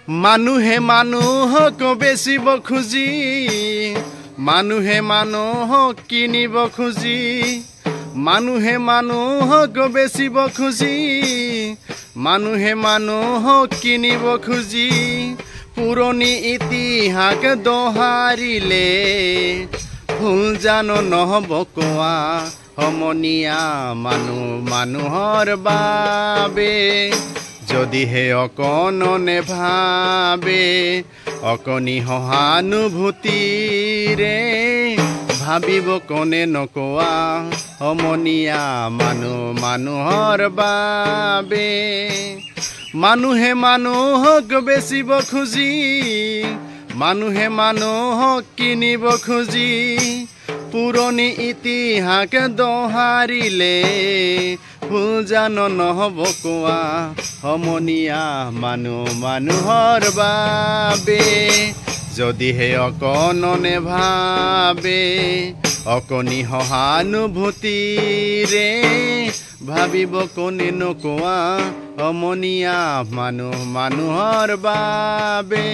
মানুহে মানুহক বেচিব খুজি, মানুহে মানুহক কিনিব খুজি, মানুহে মানুহক বেচিব খুজি, মানুহে মানুহক কিনিব খুজি, পুৰণি ইতিহাস দোহাৰিলে ভুল জানো নহ'ব কোৱা, সমনীয়া মানুহ মানুহৰ বাবে যদিহে অকণনে ভাবে, অকণি সহানুভূতিৰে ভাবিব কোনে নকোৱা, সমনীয়া মানুহ মানুহৰ বাবে। মানুহে মানুহক বেচিব খুজি, মানুহে মানুহক কিনিব খুজি, পুৰণি ইতিহাস দোহাৰিলে ভুল জানো নহ'ব কোৱা, সমনীয়া মানুহ মানুহৰ বাবে যদিহে অকণনে ভাবে, অকণি সহানুভূতিৰে ভাবিব কোনে নকোৱা, সমনীয়া মানুহ মানুহৰ বাবে।